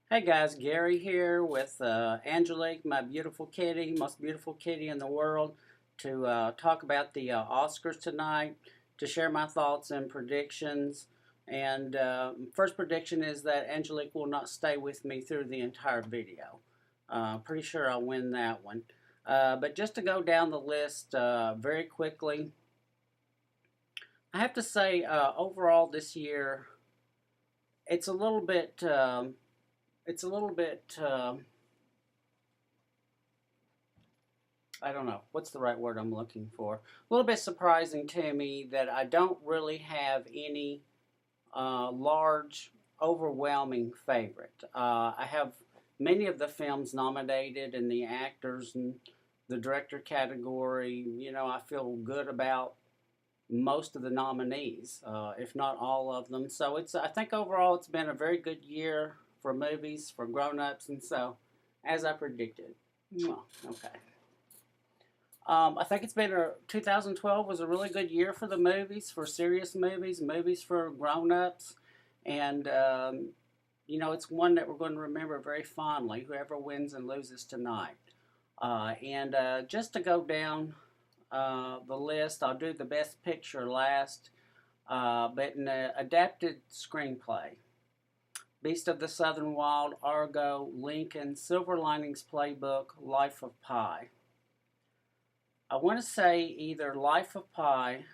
Hey guys, Gary here with Angelique, my beautiful kitty, most beautiful kitty in the world, to talk about the Oscars tonight, to share my thoughts and predictions. And first prediction is that Angelique will not stay with me through the entire video. Pretty sure I'll win that one. But just to go down the list very quickly, I have to say overall this year, it's a little bit. It's a little bit. I don't know what's the right word I'm looking for. A little bit surprising to me that I don't really have any large, overwhelming favorite. I have many of the films nominated in the actors and the director category. I feel good about most of the nominees, if not all of them. So I think overall it's been a very good year for movies for grown-ups, and so as I predicted. Okay. I think it's been 2012 was a really good year for the movies, for serious movies, movies for grown-ups, and it's one that we're going to remember very fondly. Whoever wins and loses tonight, and just to go down the list, I'll do the best picture last, but in an adapted screenplay. Beast of the Southern Wild, Argo, Lincoln, Silver Linings Playbook, Life of Pi. I want to say either Life of Pi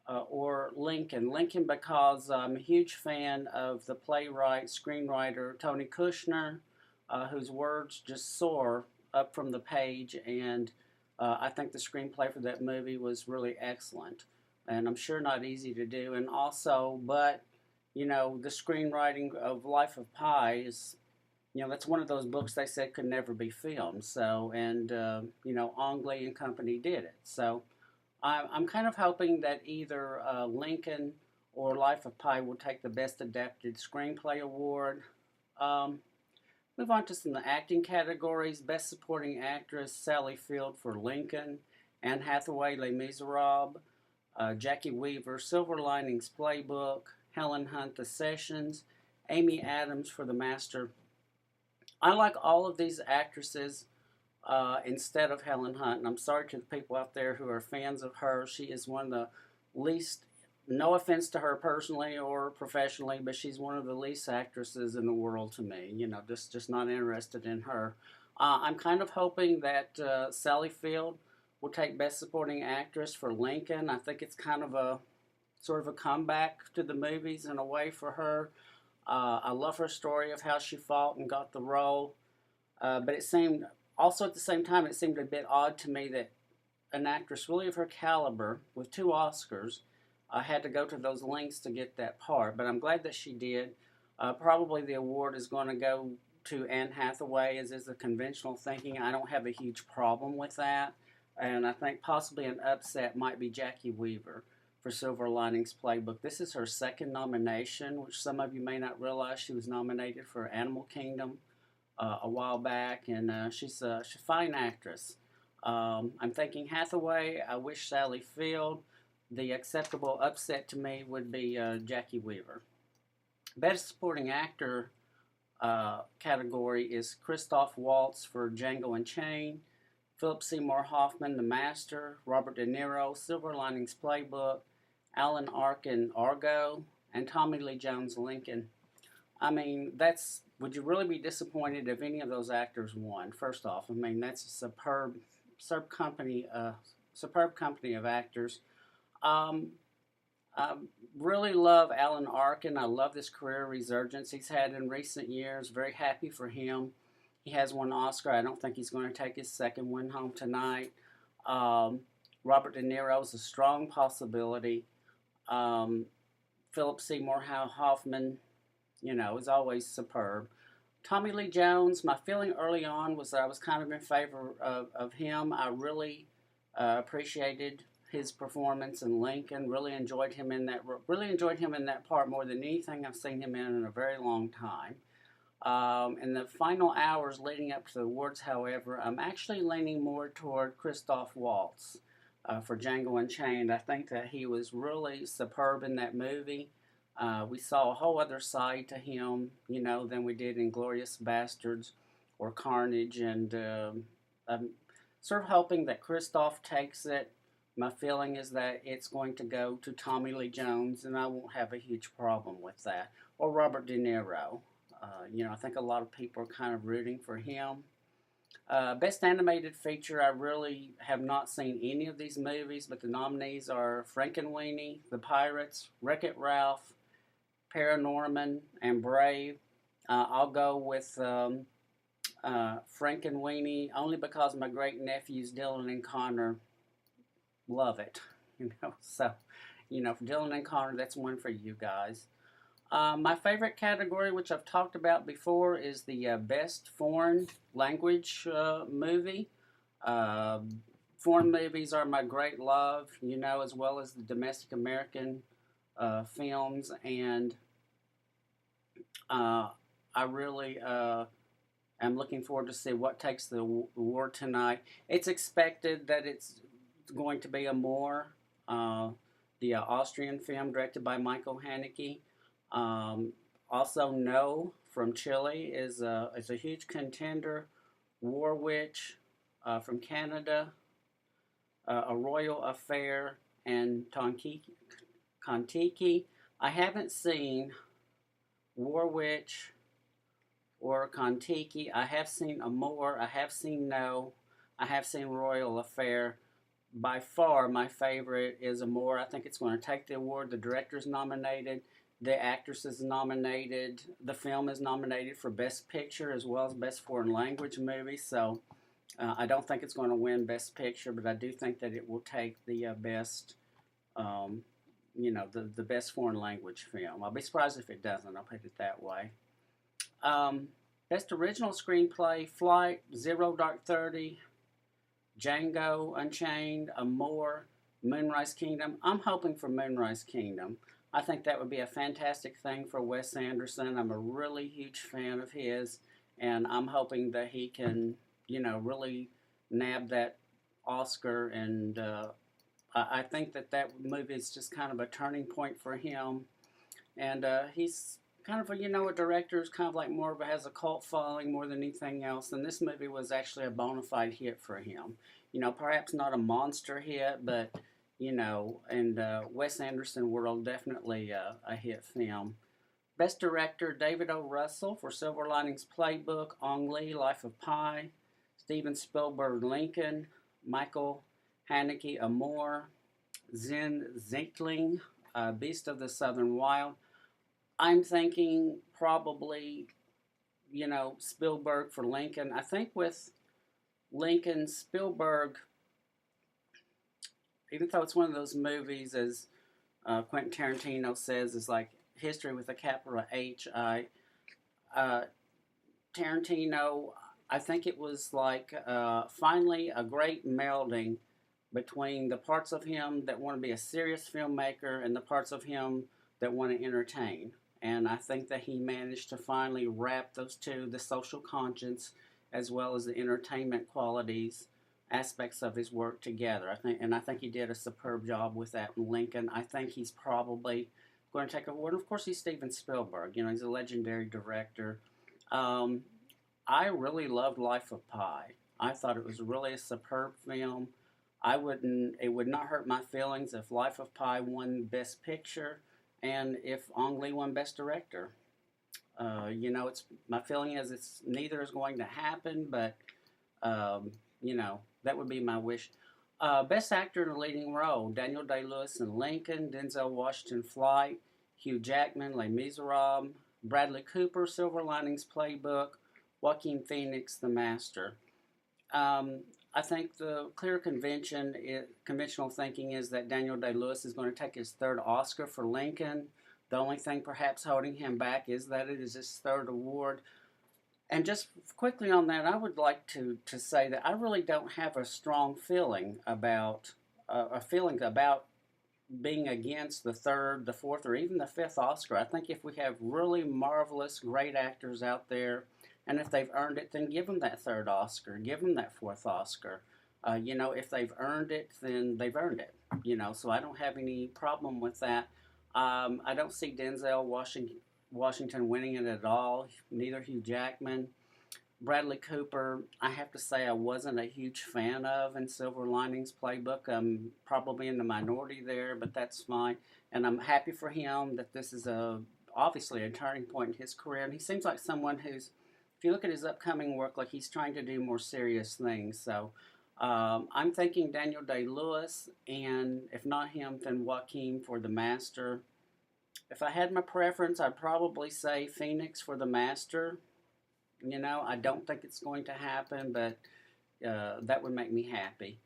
or Lincoln. Lincoln because I'm a huge fan of the playwright, screenwriter Tony Kushner, whose words just soar up from the page, and I think the screenplay for that movie was really excellent, and I'm sure not easy to do. And also, but the screenwriting of Life of Pi is that's one of those books they said could never be filmed. So, and Ang Lee and company did it. So, I'm kind of hoping that either Lincoln or Life of Pi will take the Best Adapted Screenplay award. Um, Move on to some of the acting categories. Best Supporting Actress: Sally Field for Lincoln, Anne Hathaway, Les Miserables, Jackie Weaver, Silver Linings Playbook, Helen Hunt, The Sessions, Amy Adams for The Master. I like all of these actresses instead of Helen Hunt, and I'm sorry to the people out there who are fans of her. She is one of the least, no offense to her personally or professionally, but she's one of the least actresses in the world to me. Just not interested in her. I'm kind of hoping that Sally Field will take Best Supporting Actress for Lincoln. I think it's kind of a sort of a comeback to the movies in a way for her. I love her story of how she fought and got the role. But it seemed, also at the same time, it seemed a bit odd to me that an actress really of her caliber, with 2 Oscars, had to go to those lengths to get that part. But I'm glad that she did. Probably the award is going to go to Anne Hathaway, as is the conventional thinking. I don't have a huge problem with that. And I think possibly an upset might be Jackie Weaver for Silver Linings Playbook. This is her second nomination, which some of you may not realize. She was nominated for Animal Kingdom a while back, and she's a fine actress. I'm thinking Hathaway. I wish Sally Field. The acceptable upset to me would be Jackie Weaver. Best Supporting Actor category is Christoph Waltz for Django Unchained, Philip Seymour Hoffman, The Master, Robert De Niro, Silver Linings Playbook, Alan Arkin, Argo, and Tommy Lee Jones, Lincoln. I mean, would you really be disappointed if any of those actors won? First off, I mean that's a superb company of actors. Um, I really love Alan Arkin. I love this career resurgence he's had in recent years. Very happy for him. He has won an Oscar. I don't think he's going to take his second win home tonight. Um, Robert De Niro is a strong possibility. Um, Philip Seymour Hoffman, is always superb. Tommy Lee Jones, my feeling early on was that I was kind of in favor of him. I really appreciated his performance in Lincoln. Really enjoyed him in that part more than anything I've seen him in a very long time. In the final hours leading up to the awards, however, I'm actually leaning more toward Christoph Waltz for Django Unchained. I think that he was really superb in that movie. We saw a whole other side to him, than we did in Glorious Bastards or Carnage, and I'm sort of hoping that Christoph takes it. My feeling is that it's going to go to Tommy Lee Jones, and I won't have a huge problem with that. Or Robert De Niro. I think a lot of people are kind of rooting for him. Best animated feature, I really have not seen any of these movies, but the nominees are Frankenweenie, The Pirates, Wreck-It Ralph, Paranorman, and Brave. I'll go with Frankenweenie only because my great nephews Dylan and Connor love it. So for Dylan and Connor, that's one for you guys. My favorite category, which I've talked about before, is the best foreign language movie. Uh, Foreign movies are my great love, as well as the domestic American films, and I really am looking forward to see what takes the award tonight. It's expected that it's going to be Amor, the Austrian film directed by Michael Haneke. Um, Also, No from Chile is a huge contender. War Witch from Canada, A Royal Affair, and Kontiki. I haven't seen War Witch or Kontiki. I have seen Amor. I have seen No. I have seen Royal Affair. By far, my favorite is Amor. I think it's going to take the award. The director's nominated. The actress is nominated. The film is nominated for Best Picture as well as Best Foreign Language Movie. So I don't think it's going to win Best Picture, but I do think that it will take the best, the best foreign language film. I'll be surprised if it doesn't. I'll put it that way. Um, Best Original Screenplay: Flight, Zero Dark 30, Django Unchained, Amor, Moonrise Kingdom. I'm hoping for Moonrise Kingdom. I think that would be a fantastic thing for Wes Anderson. I'm a really huge fan of his, and I'm hoping that he can, really nab that Oscar. And I think that movie is just kind of a turning point for him. And he's kind of a director who's kind of like more of has a cult following more than anything else. And this movie was actually a bona fide hit for him. Perhaps not a monster hit, but and Wes Anderson world, definitely a hit film. Best Director, David O. Russell for Silver Linings Playbook, Ong Lee, Life of Pi, Steven Spielberg, Lincoln, Michael Haneke, Amor, Zen Zinkling, Beast of the Southern Wild. I'm thinking probably, Spielberg for Lincoln. I think with Lincoln, Spielberg, even though it's one of those movies, as Quentin Tarantino says, is like history with a capital H. Tarantino, I think it was like finally a great melding between the parts of him that want to be a serious filmmaker and the parts of him that want to entertain. And I think that he managed to finally wrap those two, the social conscience as well as the entertainment qualities aspects of his work together. I think he did a superb job with that in Lincoln. I think he's probably going to take a award. And of course, he's Steven Spielberg. He's a legendary director. Um, I really loved Life of Pi. I thought it was really a superb film. It would not hurt my feelings if Life of Pi won Best Picture and if Ong Lee won Best Director. It's my feeling is it's neither is going to happen, but um, that would be my wish. Best Actor in a Leading Role: Daniel Day-Lewis in Lincoln, Denzel Washington, Flight, Hugh Jackman, Les Miserables, Bradley Cooper, Silver Linings Playbook, Joaquin Phoenix, The Master. Um, I think the clear conventional thinking is that Daniel Day-Lewis is going to take his third Oscar for Lincoln. The only thing perhaps holding him back is that it is his third award. And just quickly on that, I would like to say that I really don't have a strong feeling about being against the third, the fourth, or even the fifth Oscar. I think if we have really marvelous, great actors out there, and if they've earned it, then give them that third Oscar, give them that fourth Oscar. If they've earned it, then they've earned it. So I don't have any problem with that. I don't see Denzel Washington winning it at all. Neither Hugh Jackman. Bradley Cooper, I have to say I wasn't a huge fan of in Silver Linings Playbook. I'm probably in the minority there, but that's fine. And I'm happy for him that this is obviously a turning point in his career. And he seems like someone who's, if you look at his upcoming work, like he's trying to do more serious things. So I'm thinking Daniel Day-Lewis, and if not him, then Joaquin for The Master. If I had my preference, I'd probably say Phoenix for The Master. You know, I don't think it's going to happen, but that would make me happy.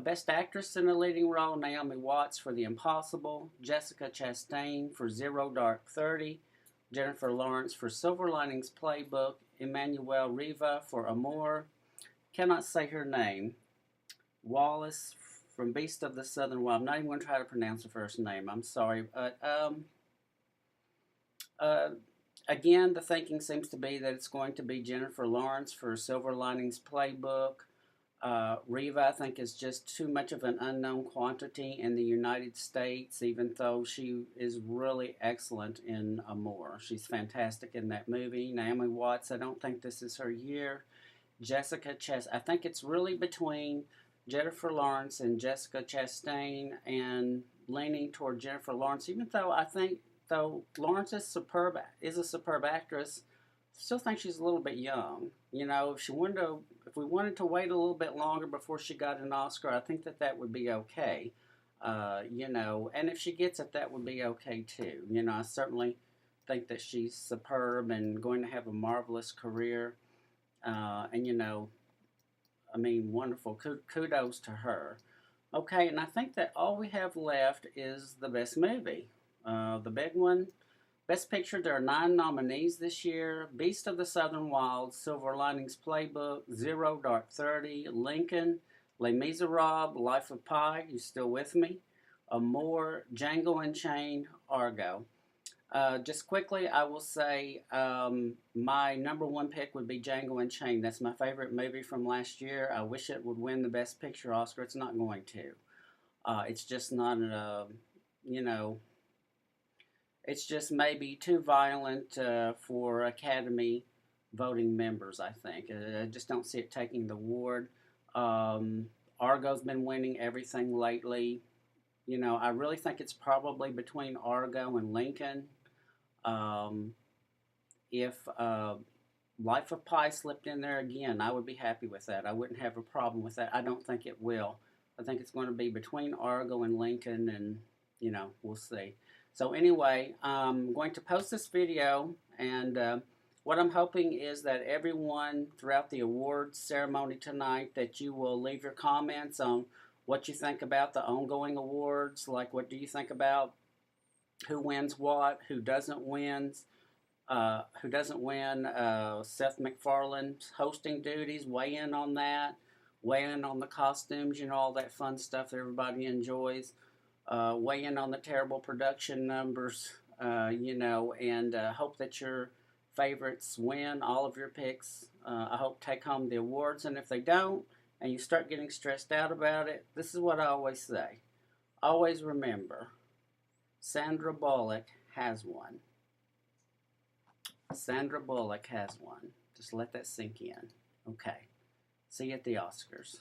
Best Actress in a Leading Role, Naomi Watts for The Impossible, Jessica Chastain for Zero Dark 30, Jennifer Lawrence for Silver Linings Playbook, Emmanuel Riva for Amour, cannot say her name, Wallace from Beast of the Southern Wild. I'm not even going to try to pronounce the first name. I'm sorry. But uh, again, the thinking seems to be that it's going to be Jennifer Lawrence for Silver Linings Playbook. Riva, I think, is just too much of an unknown quantity in the United States, even though she is really excellent in Amour. She's fantastic in that movie. Naomi Watts, I don't think this is her year. Jessica Chastain, I think it's really between Jennifer Lawrence and Jessica Chastain, and leaning toward Jennifer Lawrence, even though I think, though Lawrence is a superb actress, I still think she's a little bit young. You know, if we wanted to wait a little bit longer before she got an Oscar, I think that would be okay. You know, and if she gets it, that would be okay too. You know, I certainly think that she's superb and going to have a marvelous career. And you know, I mean, wonderful. Kudos to her. Okay, and I think that all we have left is the best movie. The big one, Best Picture. There are 9 nominees this year: Beast of the Southern Wild, Silver Linings Playbook, Zero Dark 30, Lincoln, Les Miserables, Life of Pi. You still with me? Amour, Django Unchained, Argo. Just quickly, I will say my number one pick would be Django Unchained. That's my favorite movie from last year. I wish it would win the Best Picture Oscar. It's not going to. It's just not you know, it's just maybe too violent for Academy voting members, I think. I just don't see it taking the award. Argo's been winning everything lately. You know, I really think it's probably between Argo and Lincoln. Um, if Life of Pi slipped in there again, I would be happy with that. I wouldn't have a problem with that. I don't think it will. I think it's going to be between Argo and Lincoln, and you know, we'll see. So anyway, I'm going to post this video, and what I'm hoping is that everyone throughout the awards ceremony tonight, that you will leave your comments on what you think about the ongoing awards. Like, what do you think about who wins what, who doesn't win, Seth MacFarlane's hosting duties. Weigh in on that. Weigh in on the costumes, you know, all that fun stuff that everybody enjoys. Weigh in on the terrible production numbers, you know, and hope that your favorites win all of your picks. I hope take home the awards, and if they don't, and you start getting stressed out about it, this is what I always say. Always remember, Sandra Bullock has won. Sandra Bullock has won. Just let that sink in. Okay. See you at the Oscars.